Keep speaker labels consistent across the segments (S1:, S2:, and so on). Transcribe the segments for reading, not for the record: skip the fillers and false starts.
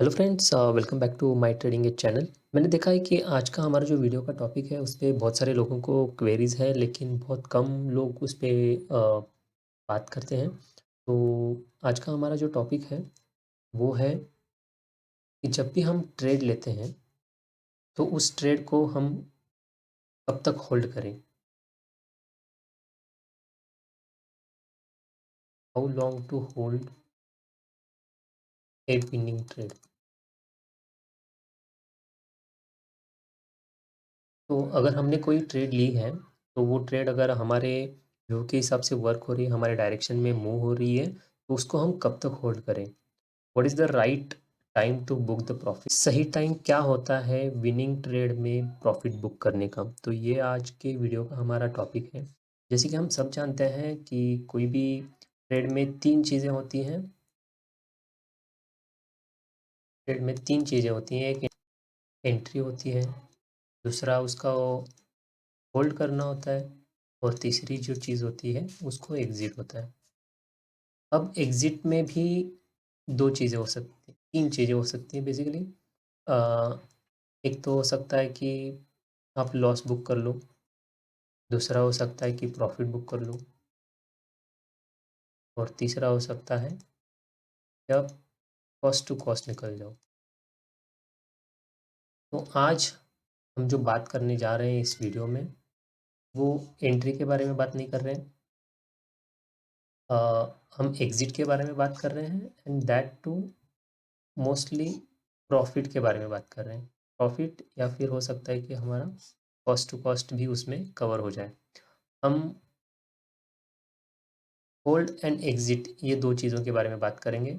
S1: Hello friends, welcome back to my trading edge channel. मैंने देखा है कि आज का हमारा जो वीडियो का टॉपिक है उस पे बहुत सारे लोगों को क्वेरीज है, लेकिन बहुत कम लोग उस पे बात करते हैं। तो आज का हमारा जो टॉपिक है वो है कि जब भी हम ट्रेड लेते हैं तो उस ट्रेड को हम कब तक होल्ड करें। How long to hold a winning trade. तो अगर हमने कोई ट्रेड ली है तो वो ट्रेड अगर हमारे व्यू के हिसाब से वर्क हो रही है, हमारे डायरेक्शन में मूव हो रही है, तो उसको हम कब तक होल्ड करें। What is the right time to book the profit. सही टाइम क्या होता है विनिंग ट्रेड में प्रॉफिट बुक करने का। तो ये आज के वीडियो का हमारा टॉपिक है। जैसे कि हम सब जानते हैं कि कोई भी ट्रेड में तीन चीज़ें होती हैं। ट्रेड में तीन चीज़ें होती हैं, एक एंट्री होती है, दूसरा उसका होल्ड करना होता है, और तीसरी जो चीज़ होती है उसको एग्ज़िट होता है। अब एग्ज़िट में भी दो चीज़ें हो सकती हैं, तीन चीज़ें हो सकती हैं बेसिकली। एक तो हो सकता है कि आप लॉस बुक कर लो, दूसरा हो सकता है कि प्रॉफिट बुक कर लो, और तीसरा हो सकता है कि आप कॉस्ट टू कॉस्ट निकल जाओ। तो आज हम जो बात करने जा रहे हैं इस वीडियो में वो एंट्री के बारे में बात नहीं कर रहे हैं। हम एग्ज़िट के बारे में बात कर रहे हैं, and that too mostly profit के बारे में बात कर रहे हैं। प्रॉफिट या फिर हो सकता है कि हमारा कॉस्ट टू कॉस्ट भी उसमें कवर हो जाए। हम होल्ड एंड एग्ज़िट ये दो चीज़ों के बारे में बात करेंगे,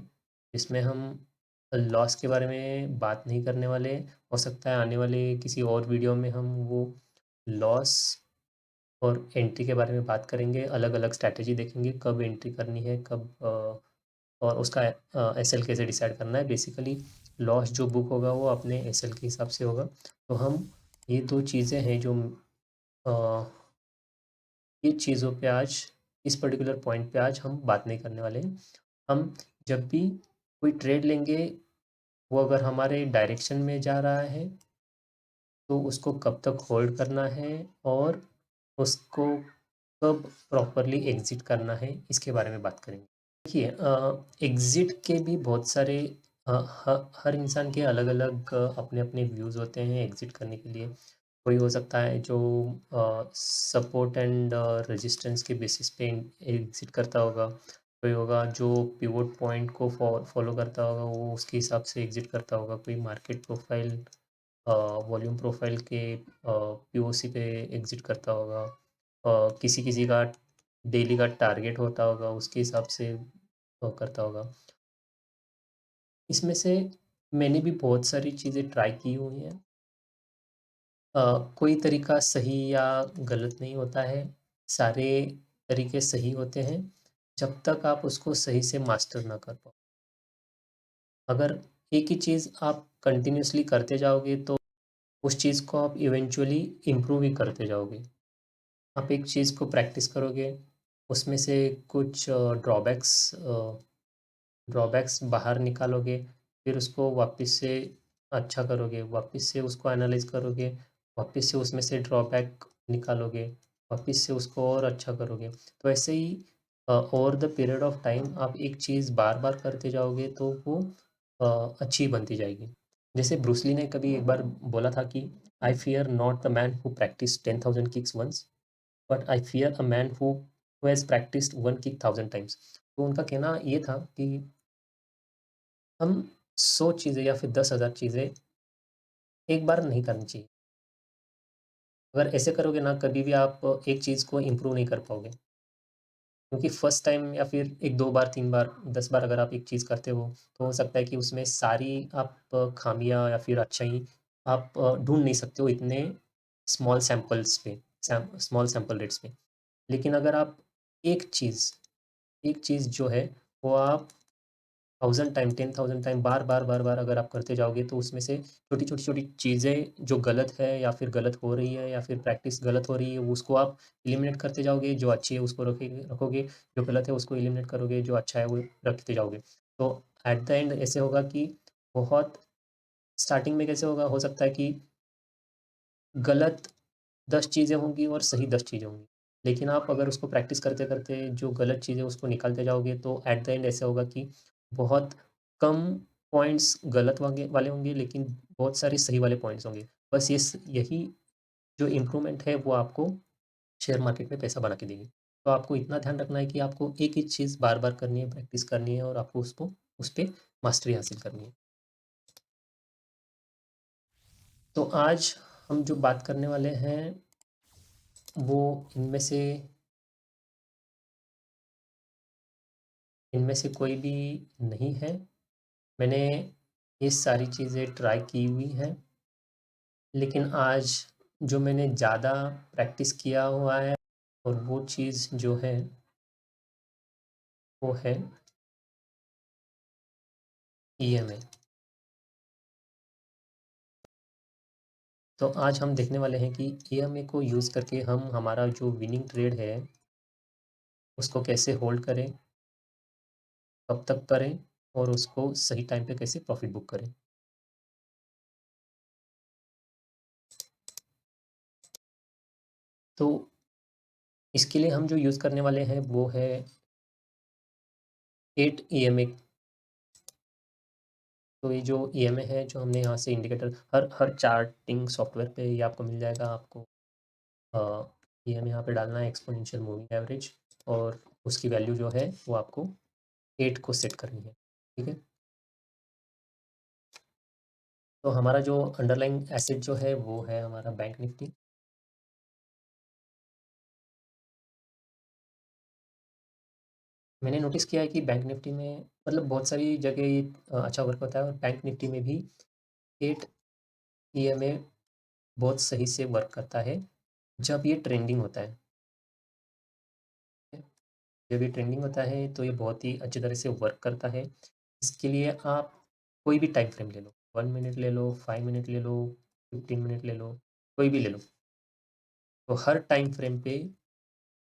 S1: जिसमें हम लॉस के बारे में बात नहीं करने वाले। हो सकता है आने वाले किसी और वीडियो में हम वो लॉस और एंट्री के बारे में बात करेंगे, अलग अलग स्ट्रैटेजी देखेंगे, कब एंट्री करनी है, कब और उसका एसएल कैसे डिसाइड करना है। बेसिकली लॉस जो बुक होगा वो अपने एसएल के हिसाब से होगा। तो हम ये दो चीज़ें हैं जो अ, ये चीज़ों पे आज इस पर्टिकुलर पॉइंट पे आज हम बात नहीं करने वाले हैं। हम जब भी कोई ट्रेड लेंगे, वो अगर हमारे डायरेक्शन में जा रहा है तो उसको कब तक होल्ड करना है, और उसको कब प्रॉपरली एग्ज़िट करना है, इसके बारे में बात करेंगे। देखिए, एग्ज़िट के भी बहुत सारे हर इंसान के अलग-अलग अपने-अपने व्यूज़ होते हैं एग्ज़िट करने के लिए। कोई हो सकता है जो सपोर्ट एंड रेजिस्टेंस के बेसिस पे एग्ज़िट करता होगा। कोई होगा जो पिवोट पॉइंट को फॉलो करता होगा, वो उसके हिसाब से एग्ज़िट करता होगा। कोई मार्केट प्रोफ़ाइल वॉल्यूम प्रोफ़ाइल के पीओसी पे एग्ज़िट करता होगा। किसी-किसी का डेली का टारगेट होता होगा, उसके हिसाब से करता होगा। इसमें से मैंने भी बहुत सारी चीज़ें ट्राई की हुई हैं। कोई तरीका सही या गलत नहीं होता है, सारे तरीके सही होते हैं, जब तक आप उसको सही से मास्टर ना कर पाओ। अगर एक ही चीज़ आप कंटिन्यूअसली करते जाओगे तो उस चीज़ को आप इवेंचुअली इम्प्रूव ही करते जाओगे। आप एक चीज़ को प्रैक्टिस करोगे, उसमें से कुछ ड्रॉबैक्स बाहर निकालोगे, फिर उसको वापस से अच्छा करोगे, वापस से उसको एनालाइज़ करोगे, वापस से उसमें से ड्रॉबैक निकालोगे, वापस से उसको और अच्छा करोगे। तो ऐसे ही over the period of time आप एक चीज़ बार-बार करते जाओगे तो वो अच्छी बनती जाएगी। जैसे ब्रूस ली ने कभी एक बार बोला था कि I fear not the man who practice 10,000 kicks once, but I fear a man who has practised 1 kick 1000 times. तो उनका कहना ये था कि हम 100 चीज़ें या फिर 10,000 चीज़ें एक बार नहीं करनी चाहिए। अगर ऐसे करोगे ना, कभी भी आप एक चीज़ को इम्प्रूव नहीं कर पाओगे। क्योंकि फर्स्ट टाइम या फिर 1, 2 बार, 3 बार, 10 बार अगर आप एक चीज़ करते हो, तो हो सकता है कि उसमें सारी आप खामियाँ या फिर अच्छाई आप ढूँढ नहीं सकते हो इतने स्मॉल सैंपल्स पे, स्मॉल सैंपल रेट्स पे। लेकिन अगर आप एक चीज़ एक चीज़ जो है वो आप 1000 टाइम, 10,000 टाइम बार-बार अगर आप करते जाओगे, तो उसमें से छोटी-छोटी चीज़ें जो गलत है या फिर गलत हो रही है या फिर प्रैक्टिस गलत हो रही है, उसको आप एलिमिनेट करते जाओगे, जो अच्छी है उसको रखोगे, जो गलत है उसको एलिमिनेट करोगे, जो अच्छा है वो रखते जाओगे। तो एट द एंड ऐसे होगा कि बहुत स्टार्टिंग में कैसे होगा, हो सकता है कि गलत 10 चीज़ें होंगी और सही 10 चीज़ें होंगी। लेकिन आप अगर उसको प्रैक्टिस करते-करते जो गलत चीज़ें उसको निकालते जाओगे तो एट द एंड ऐसा होगा कि बहुत कम पॉइंट्स गलत वाले होंगे, लेकिन बहुत सारे सही वाले पॉइंट्स होंगे। बस यही जो इम्प्रूवमेंट है वो आपको शेयर मार्केट में पैसा बना के देगी। तो आपको इतना ध्यान रखना है कि आपको एक ही चीज़ बार-बार करनी है, प्रैक्टिस करनी है और आपको उस पे मास्टरी हासिल करनी है। तो आज हम जो बात करने वाले हैं वो इनमें से कोई भी नहीं है। मैंने ये सारी चीज़ें ट्राई की हुई हैं, लेकिन आज जो मैंने ज़्यादा प्रैक्टिस किया हुआ है और वो चीज़ जो है, वो है ईएमए। तो आज हम देखने वाले हैं कि ईएमए को यूज़ करके हम हमारा जो विनिंग ट्रेड है, उसको कैसे होल्ड करें, कब तक करें और उसको सही टाइम पे कैसे प्रॉफ़िट बुक करें। तो इसके लिए हम जो यूज़ करने वाले हैं वो है 8 ईएमए। तो ये जो ईएमए है, जो हमने यहाँ से इंडिकेटर हर हर चार्टिंग सॉफ्टवेयर पे ये आपको मिल जाएगा। आपको ईएमए यहाँ पे डालना है, एक्सपोनेंशियल मूविंग एवरेज, और उसकी वैल्यू जो है वो आपको 8 को सेट करनी है। ठीक है? तो हमारा जो अंडरलाइंग एसेट जो है वो है हमारा बैंक निफ्टी। मैंने नोटिस किया है कि बैंक निफ्टी में मतलब बहुत सारी जगह ये अच्छा वर्क होता है, और बैंक निफ्टी में भी 8 ईएमए बहुत सही से वर्क करता है जब ये ट्रेंडिंग होता है। जब ये ट्रेंडिंग होता है तो ये बहुत ही अच्छी तरह से वर्क करता है। इसके लिए आप कोई भी टाइम फ्रेम ले लो, 1 मिनट ले लो, 5 मिनट ले लो, 15 मिनट ले लो, कोई भी ले लो। तो हर टाइम फ्रेम पे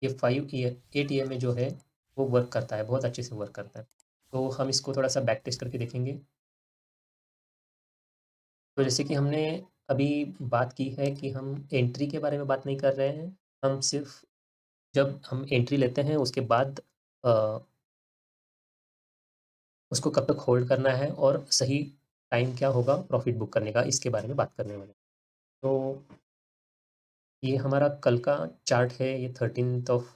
S1: ये 8 ईएमए जो है वो वर्क करता है, बहुत अच्छे से वर्क करता है। तो हम इसको थोड़ा-सा बैक टेस्ट करके देखेंगे। तो जैसे कि हमने अभी बात की है कि हम एंट्री के बारे में बात नहीं कर रहे हैं, हम सिर्फ़ जब हम एंट्री लेते हैं उसके बाद अ, उसको कब तक होल्ड करना है और सही टाइम क्या होगा प्रॉफ़िट बुक करने का, इसके बारे में बात करने वाले हैं। तो ये हमारा कल का चार्ट है, ये 13th ऑफ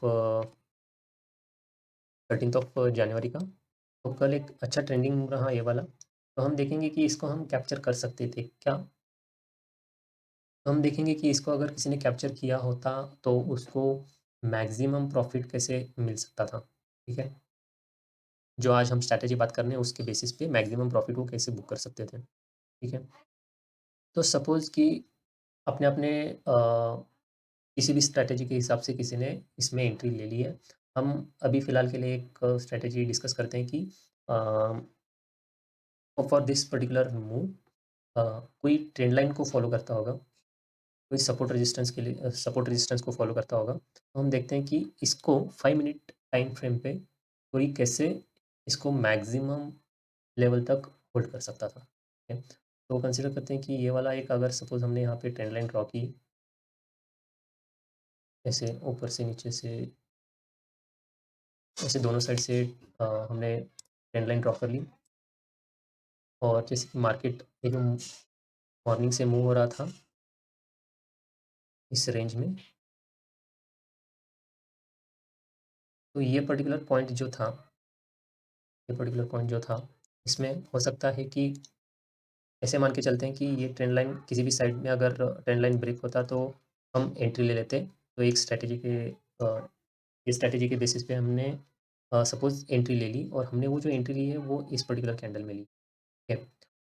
S1: जनवरी का। तो कल एक अच्छा ट्रेंडिंग रहा ये वाला। तो हम देखेंगे कि इसको हम कैप्चर कर सकते थे क्या? तो हम देखेंगे कि इसको अगर किसी ने कैप्चर किया होता तो उसको मैक्सिमम प्रॉफ़िट कैसे मिल सकता था, ठीक है? जो आज हम स्ट्रैटेजी बात कर रहे हैं उसके बेसिस पे मैक्सिमम प्रॉफ़िट वो कैसे बुक कर सकते थे, ठीक है? तो सपोज़ कि अपने-अपने किसी भी स्ट्रैटेजी के हिसाब से किसी ने इसमें एंट्री ले ली है। हम अभी फ़िलहाल के लिए एक स्ट्रैटेजी डिस्कस करते हैं कि अ, फॉर दिस पर्टिकुलर मूव कोई ट्रेंड लाइन को फ़ॉलो करता होगा, कोई सपोर्ट रेजिस्टेंस को फ़ॉलो करता होगा। तो हम देखते हैं कि इसको 5 मिनट टाइम फ्रेम पे कोई कैसे इसको मैक्सिमम लेवल तक होल्ड कर सकता था, ठीक है? तो कंसीडर करते हैं कि ये वाला एक अगर सपोज़ हमने यहाँ पे ट्रेंड लाइन ड्रॉ की, ऐसे ऊपर से नीचे से, ऐसे दोनों साइड से हमने ट्रेंड लाइन ड्रॉ कर ली, और जैसे कि मार्केट एकदम मॉर्निंग से मूव हो रहा था इस रेंज में, तो ये पर्टिकुलर पॉइंट जो था, इसमें हो सकता है कि ऐसे मान के चलते हैं कि ये ट्रेंड लाइन किसी भी साइड में अगर ट्रेंड लाइन ब्रेक होता तो हम एंट्री ले लेते। तो एक इस स्ट्रैटेजी के बेसिस पे हमने सपोज़ एंट्री ले ली, और हमने वो जो एंट्री ली है वो इस पर्टिकुलर कैंडल में ली, ठीक है?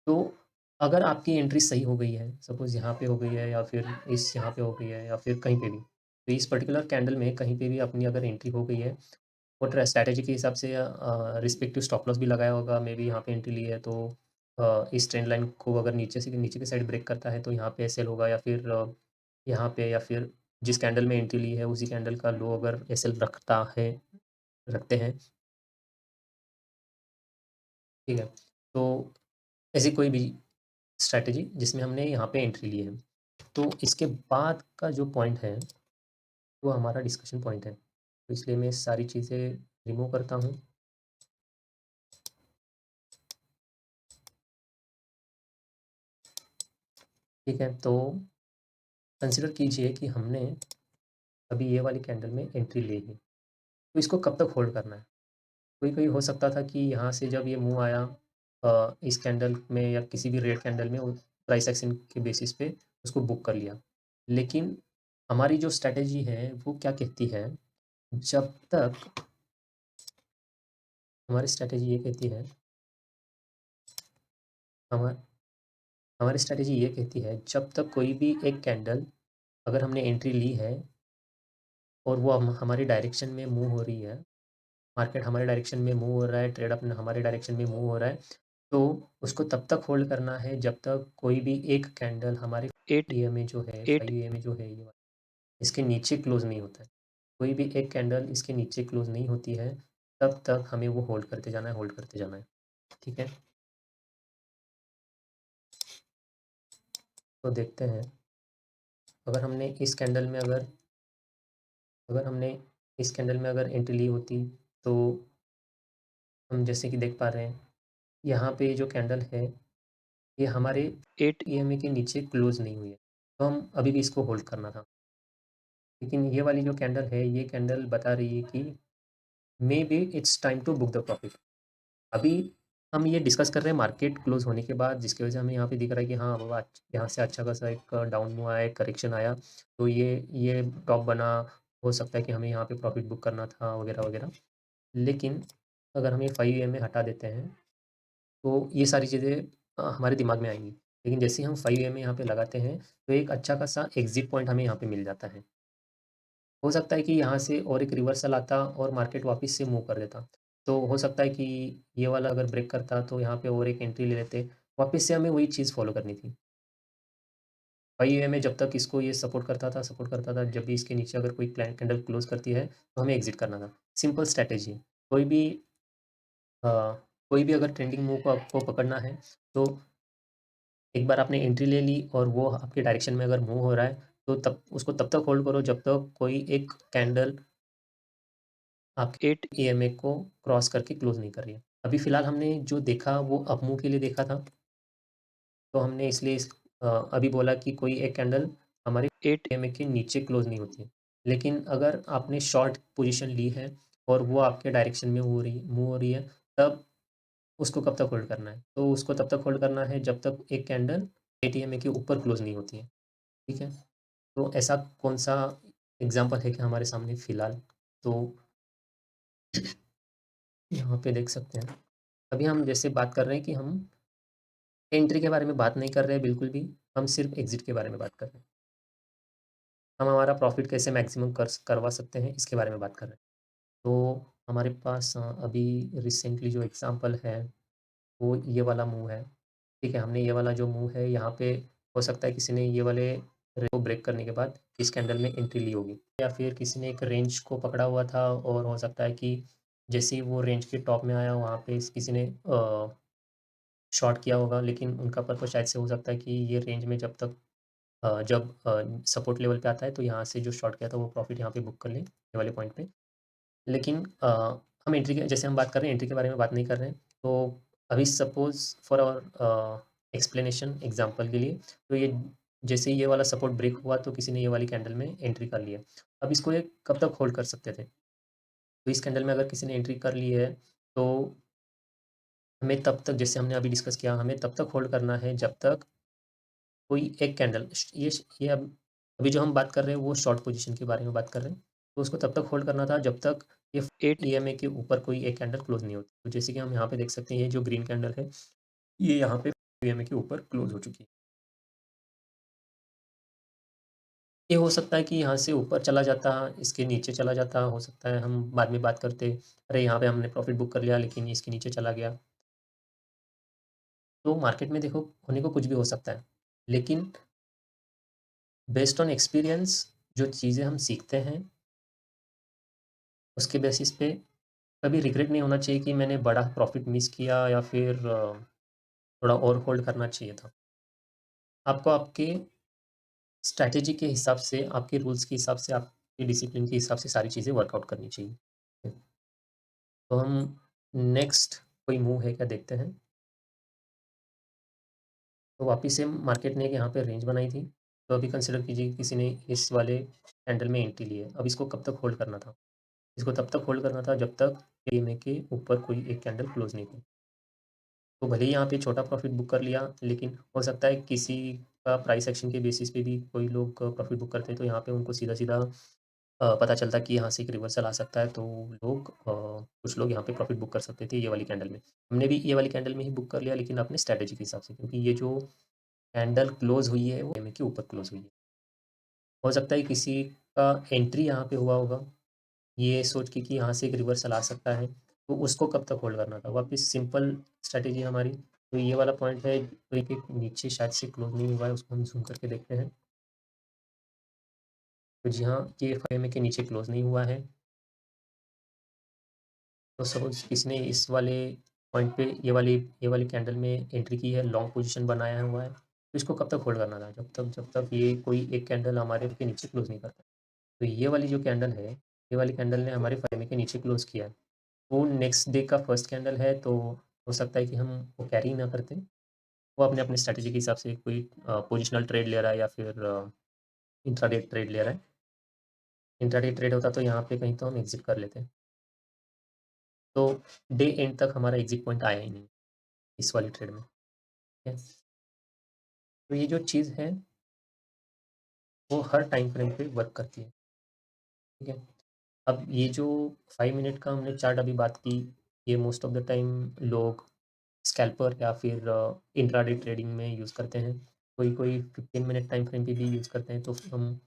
S1: तो अगर आपकी एंट्री सही हो गई है, सपोज़ यहाँ पे हो गई है या फिर इस यहाँ पे हो गई है या फिर कहीं पे भी, तो इस पर्टिकुलर कैंडल में कहीं पे भी अपनी अगर एंट्री हो गई है, और स्ट्रैटेजी के हिसाब से रिस्पेक्टिव स्टॉप लॉस भी लगाया होगा, मे बी यहाँ पे एंट्री ली है तो इस ट्रेंड लाइन को अगर नीचे की साइड ब्रेक करता है तो यहाँ पे एसएल होगा, या फिर यहाँ पे, या फिर जिस कैंडल में एंट्री ली है उसी कैंडल का लो अगर एसएल रखते हैं, ठीक है? तो ऐसी कोई भी स्ट्रैटेजी जिसमें हमने यहाँ पे एंट्री ली है। तो इसके बाद का जो पॉइंट है, वो हमारा डिस्कशन पॉइंट है। तो इसलिए मैं सारी चीज़ें रिमूव करता हूँ। ठीक है, तो कंसिडर कीजिए कि हमने अभी ये वाली कैंडल में एंट्री ले ली, तो इसको कब तक होल्ड करना है? कोई-कोई हो सकता था कि यहाँ से जब ये मूव आया इस कैंडल में या किसी भी रेड कैंडल में, वो प्राइस एक्शन के बेसिस पे उसको बुक कर लिया। लेकिन हमारी जो स्ट्रैटेजी है वो क्या कहती है, जब तक हमारी स्ट्रैटेजी ये कहती है हमा हमारी स्ट्रैटेजी ये कहती है, जब तक कोई भी एक कैंडल अगर हमने एंट्री ली है और वो हमारी डायरेक्शन में मूव हो रही है, मार्केट हमारे डायरेक्शन में मूव हो रहा है, ट्रेड अपने हमारे डायरेक्शन में मूव हो रहा है, तो उसको तब तक होल्ड करना है जब तक कोई भी एक कैंडल हमारे 8 ईएमए जो है, 5 ईएमए जो है, ये वाला इसके नीचे क्लोज़ नहीं होता है। कोई भी एक कैंडल इसके नीचे क्लोज़ नहीं होती है, तब तक हमें वो होल्ड करते जाना है, होल्ड करते जाना है। ठीक है? तो देखते हैं, अगर हमने इस कैंडल में अगर हमने इस कैंडल में अगर एंट्री ली होती, तो हम जैसे कि देख पा रहे हैं, यहाँ पे जो कैंडल है, ये हमारे 8 ईएमए के नीचे क्लोज़ नहीं हुई है, तो हम अभी भी इसको होल्ड करना था। लेकिन ये वाली जो कैंडल है, ये कैंडल बता रही है कि maybe it's time to book the profit. अभी हम ये डिस्कस कर रहे हैं मार्केट क्लोज़ होने के बाद, जिसकी वजह से हमें यहाँ पे दिख रहा है कि हाँ, अब यहाँ से अच्छा खासा एक डाउन हुआ है, करेक्शन आया, तो ये टॉप बना, हो सकता है कि हमें यहाँ पे प्रॉफिट बुक करना था वगैरह, वगैरह। लेकिन अगर हम ये 5 ईएमए हटा देते हैं, तो ये सारी चीज़ें हमारे दिमाग में आएँगी। लेकिन जैसे ही हम 5 ईएमए यहाँ पे लगाते हैं, तो एक अच्छा खासा एग्ज़िट पॉइंट हमें यहाँ पे मिल जाता है। हो सकता है कि यहाँ से और एक रिवर्सल आता और मार्केट वापस से मूव कर देता। तो हो सकता है कि ये वाला अगर ब्रेक करता तो यहाँ पे और एक एंट्री ले लेते। वापस से हमें वही चीज़ फ़ॉलो करनी थी। वही वे में जब तक इसको ये सपोर्ट करता था, जब भी इसके नीचे अगर कोई कैंडल क्लोज़ करती है, तो हमें एग्ज़िट करना था। सिंपल स्ट्रैटेजी है। कोई भी अ, कोई भी अगर ट्रेंडिंग मूव को आपको पकड़ना है, तो एक बार आपने एंट्री ले ली और वो आपके डायरेक्शन में अगर मूव हो रहा है, तो तब उसको तब तक होल्ड करो जब तक कोई एक कैंडल आपके 8 ईएमए को क्रॉस करके क्लोज़ नहीं कर रही है। अभी फ़िलहाल हमने जो देखा वो अप मूव के लिए देखा था, तो हमने इसलिए अभी बोला कि कोई एक कैंडल हमारे 8 ईएमए के नीचे क्लोज़ नहीं होती है। लेकिन अगर आपने शॉर्ट पोज़ीशन ली है और वो आपके डायरेक्शन में मूव हो रही है, तब उसको कब तक होल्ड करना है? तो उसको तब तक होल्ड करना है जब तक एक कैंडल 8 ईएमए के ऊपर क्लोज़ नहीं होती है। ठीक है? तो ऐसा कौन-सा एग्ज़ाम्पल है कि हमारे सामने फ़िलहाल? तो यहाँ पे देख सकते हैं। अभी हम जैसे बात कर रहे हैं कि हम एंट्री के बारे में बात नहीं कर रहे हैं बिल्कुल भी, हम सिर्फ़ एग्ज़िट के बारे में बात कर रहे हैं। हम हमारा प्रॉफ़िट कैसे मैक्सिमम करवा सकते हैं, इसके बारे में बात कर रहे हैं। तो हमारे पास अभी रिसेंटली जो एग्ज़ाम्पल है, वो ये वाला मूव है। ठीक है, हमने ये वाला जो मूव है, यहाँ पे हो सकता है किसी ने ये वाले रेंज को ब्रेक करने के बाद इस कैंडल में एंट्री ली होगी, या फिर किसी ने एक रेंज को पकड़ा हुआ था और हो सकता है कि जैसे ही वो रेंज के टॉप में आया, वहाँ पे किसी ने शॉर्ट किया होगा, लेकिन उनका पर्पज़ शायद से हो सकता है कि ये रेंज में जब सपोर्ट लेवल पे आता है, तो यहाँ से जो शॉर्ट किया था वो प्रॉफिट यहाँ पे बुक कर लें, ये वाले पॉइंट पे। लेकिन हम एंट्री के जैसे हम बात कर रहे हैं, एंट्री के बारे में बात नहीं कर रहे हैं। तो अभी suppose for our explanation example के लिए, तो ये जैसे ही ये वाला सपोर्ट ब्रेक हुआ, तो किसी ने ये वाली कैंडल में एंट्री कर लिया। अब इसको ये कब तक होल्ड कर सकते थे? तो इस कैंडल में अगर किसी ने एंट्री कर ली है, तो हमें तब तक, जैसे हमने अभी डिस्कस किया, हमें तब तक होल्ड करना है जब तक कोई एक कैंडल ये अब अभी जो हम बात कर रहे हैं वो शॉर्ट पोजीशन के बारे में बात कर रहे हैं। तो उसको तब तक होल्ड करना था जब तक ये 8 ईएमए के ऊपर कोई एक कैंडल क्लोज़ नहीं होती। तो जैसे कि हम यहाँ पे देख सकते हैं, ये जो ग्रीन कैंडल है, ये यहाँ पे ईएमए के ऊपर क्लोज़ हो चुकी है। ये हो सकता है कि यहाँ से ऊपर चला जाता, इसके नीचे चला जाता, हो सकता है हम बाद में बात करते, अरे यहाँ पे हमने प्रॉफ़िट बुक कर लिया लेकिन ये इसके नीचे चला गया। तो मार्केट में देखो, होने को कुछ भी हो सकता है। लेकिन बेस्ड ऑन एक्सपीरियंस जो चीज़ें हम सीखते हैं, उसके बेसिस पे कभी रिग्रेट नहीं होना चाहिए कि मैंने बड़ा प्रॉफ़िट मिस किया, या फिर थोड़ा और होल्ड करना चाहिए था। आपको आपके स्ट्रैटेजी के हिसाब से, आपके रूल्स के हिसाब से, आपके डिसिप्लिन के हिसाब से सारी चीज़ें वर्कआउट करनी चाहिए। तो हम नेक्स्ट कोई मूव है क्या देखते हैं। तो वापस से मार्केट ने यहाँ पे रेंज बनाई थी। तो अभी कंसिडर कीजिए किसी ने इस वाले कैंडल में एंट्री ली है। अब इसको कब तक होल्ड करना था? इसको तब तक होल्ड करना था जब तक ईएमए के ऊपर कोई एक कैंडल क्लोज़ नहीं हुई। तो भले ही यहाँ पे छोटा प्रॉफ़िट बुक कर लिया, लेकिन हो सकता है किसी का प्राइस एक्शन के बेसिस पे भी कोई लोग प्रॉफ़िट बुक करते हैं, तो यहाँ पे उनको सीधा-सीधा पता चलता है कि यहाँ से एक रिवर्सल आ सकता है, तो लोग कुछ लोग यहाँ पे प्रॉफ़िट बुक कर सकते थे ये वाली कैंडल में। हमने भी ये वाली कैंडल में ही बुक कर लिया, लेकिन अपने स्ट्रैटेजी के हिसाब से, क्योंकि ये जो कैंडल क्लोज़ हुई है, वो ईएमए के ऊपर क्लोज़ हुई है। हो सकता है किसी का एंट्री यहाँ पे हुआ होगा, ये सोच के कि यहाँ से एक रिवर्सल आ सकता है, तो उसको कब तक होल्ड करना था। वापस सिंपल स्ट्रैटेजी हमारी, तो ये वाला पॉइंट है, तो एक नीचे शायद से क्लोज़ नहीं हुआ है, उसको हम ज़ूम करके देखते हैं। तो जी हाँ, ये ईएमए के नीचे क्लोज़ नहीं हुआ है। तो सपोज़ किसी ने इस वाले पॉइंट पे ये वाली कैंडल में एंट्री की है, लॉन्ग पोज़ीशन बनाया हुआ है, तो इसको कब तक होल्ड करना था? जब तक ये कोई एक कैंडल हमारे के नीचे क्लोज़ नहीं करता। तो ये वाली जो कैंडल है, ये वाली कैंडल ने हमारे ईएमए के नीचे क्लोज़ किया है। वो नेक्स्ट डे का फर्स्ट कैंडल है, तो हो सकता है कि हम वो कैरी ना करते। वो अपने-अपने स्ट्रैटेजी के हिसाब से कोई पोज़िशनल ट्रेड ले रहा है या फिर इंट्राडे ट्रेड ले रहा है। इंट्राडे ट्रेड होता तो यहाँ पे कहीं तो हम एग्ज़िट कर लेते। तो डे एंड तक हमारा एग्ज़िट पॉइंट आया ही नहीं इस वाली ट्रेड में, ठीक है। तो ये जो चीज़ है, वो हर टाइम फ्रेम पे वर्क करती है, ठीक है। अब ये जो 5 मिनट का हमने चार्ट अभी बात की, ये मोस्ट ऑफ द टाइम लोग स्कैल्पर या फिर इंट्राडे ट्रेडिंग में यूज़ करते हैं। कोई-कोई 15 मिनट टाइम फ्रेम पे भी यूज़ करते हैं, तो हम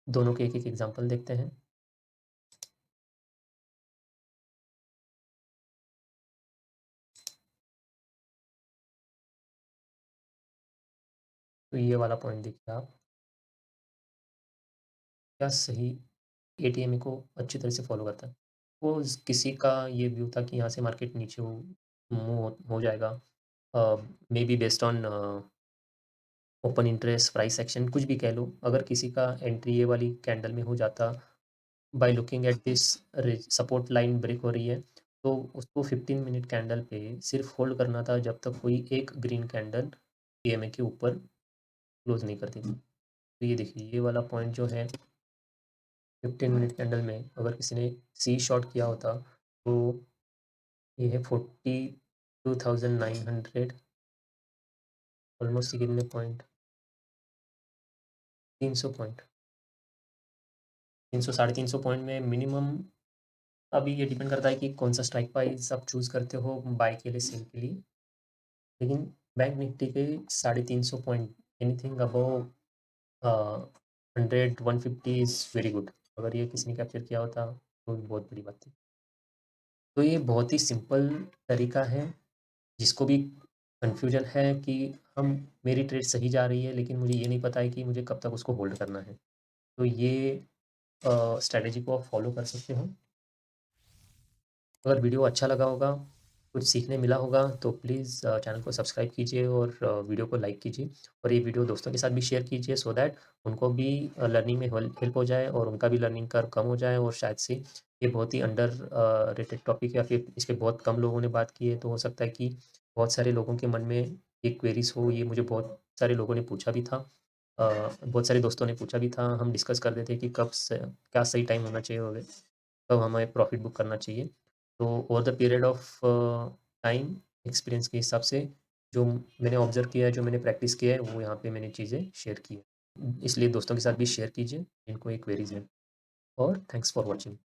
S1: दोनों के एक-एक एग्ज़ाम्पल देखते हैं। तो ये वाला पॉइंट देखिए आप, क्या सही एटीएम को अच्छी तरह से फ़ॉलो करता है। वो किसी का ये व्यू था कि यहाँ से मार्केट नीचे मूव हो जाएगा, maybe based on open interest, price action, कुछ भी कह लो। अगर किसी का एंट्री ये वाली कैंडल में हो जाता, by looking at this support line break हो रही है, तो उसको 15 मिनट कैंडल पे सिर्फ होल्ड करना था जब तक कोई एक ग्रीन कैंडल ईएमए के ऊपर क्लोज नहीं करती थी। तो ये देखिए, ये वाला पॉइंट जो है, 15 मिनट कैंडल में अगर किसी ने सी शॉट किया होता, तो ये है 42,900, ऑलमोस्ट ये कितने पॉइंट, 300 पॉइंट, 300 साढ़े 300 पॉइंट में मिनिमम। अभी ये डिपेंड करता है कि कौन-सा स्ट्राइक प्राइस आप चूज़ करते हो बाय के लिए, सेल के लिए। लेकिन बैंक निफ्टी के 350 point, anything above 100, 150 is very good. अगर ये किसी ने कैप्चर किया होता, तो बहुत बड़ी बात थी। तो ये बहुत ही सिंपल तरीका है, जिसको भी कन्फ्यूजन है कि हम मेरी ट्रेड सही जा रही है, लेकिन मुझे ये नहीं पता है कि मुझे कब तक उसको होल्ड करना है। तो ये स्ट्रैटेजी को आप फॉलो कर सकते हो। अगर वीडियो अच्छा लगा होगा, कुछ सीखने मिला होगा, तो प्लीज़ चैनल को सब्सक्राइब कीजिए और वीडियो को लाइक कीजिए, और ये वीडियो दोस्तों के साथ भी शेयर कीजिए, सो दैट उनको भी लर्निंग में हेल्प हो जाए और उनका भी लर्निंग कर्व कम हो जाए, और शायद से ये बहुत ही अंडर रेटेड टॉपिक, या फिर इस पे बहुत कम लोगों ने बात की है, तो हो सकता है कि बहुत सारे लोगों के मन में ये क्वेरीज़ हो। ये मुझे बहुत सारे लोगों ने पूछा भी था, बहुत सारे दोस्तों ने पूछा भी था। हम डिस्कस कर रहे थे कि क्या सही टाइम होना चाहिए, कब हमें प्रॉफ़िट बुक करना चाहिए। तो over the period of time, experience के हिसाब से, जो मैंने ऑब्ज़र्व किया है, जो मैंने प्रैक्टिस किया है, वो यहाँ पे मैंने चीज़ें शेयर की हैं। इसलिए दोस्तों के साथ भी शेयर कीजिए जिनको ये क्वेरीज़ हैं, और थैंक्स फॉर वॉचिंग।